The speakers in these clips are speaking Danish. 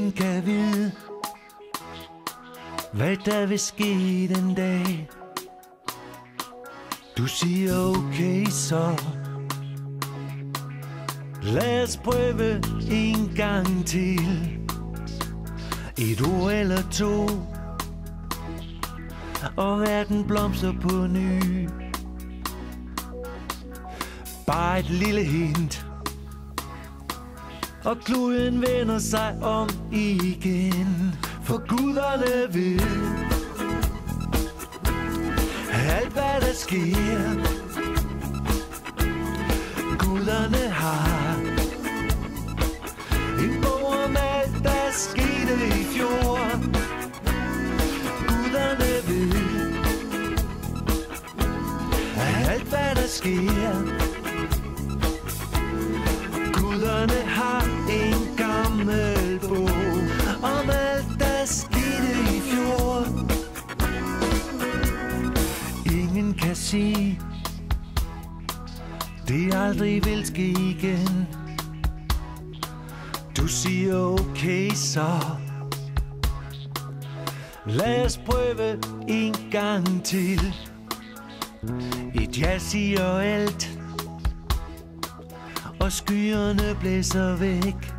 Ingen kan vide, hvad der vil ske den dag. Du siger okay så, lad os prøve en gang til. Et ord eller to, og verden blomster på ny. Bare et lille hint, og kloden vender sig om igen. For guderne ved alt hvad der sker. Guderne har en bog om alt der skete i fjor. Guderne ved alt hvad der sker. Guderne har en gammel bog om alt der skete i fjor. Ingen kan sige, det aldrig vil ske igen. Du siger okay så, lad os prøve en gang til. Et ja siger alt, og skyerne blæser væk.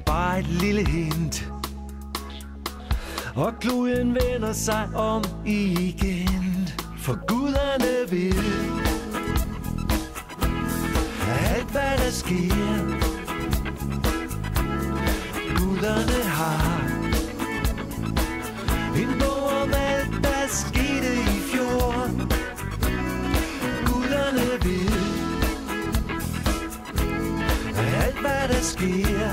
Bare et lille hint, og kloden vender sig om igen. For guderne ved alt hvad der sker. Guderne har en bog om alt der skete i fjor. Guderne ved alt hvad der sker.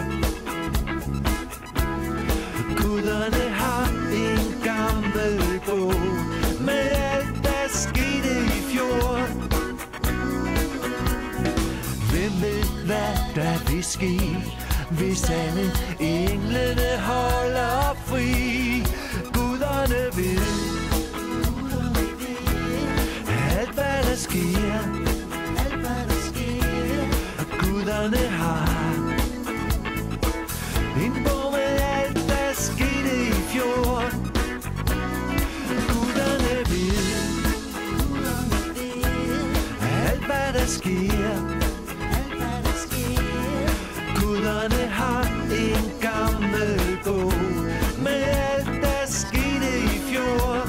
Guderne har en gammel bog med alt der skete i fjor. Hvem ved hvad der vil ske, hvis alle englene holder fri. Guderne ved alt hvad der sker. Guderne har en bog med alt der skete i fjor. Guderne ved alt hvad der sker. Guderne har en gammel bog med alt der skete i fjor.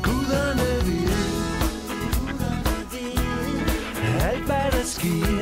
Guderne ved alt hvad der sker.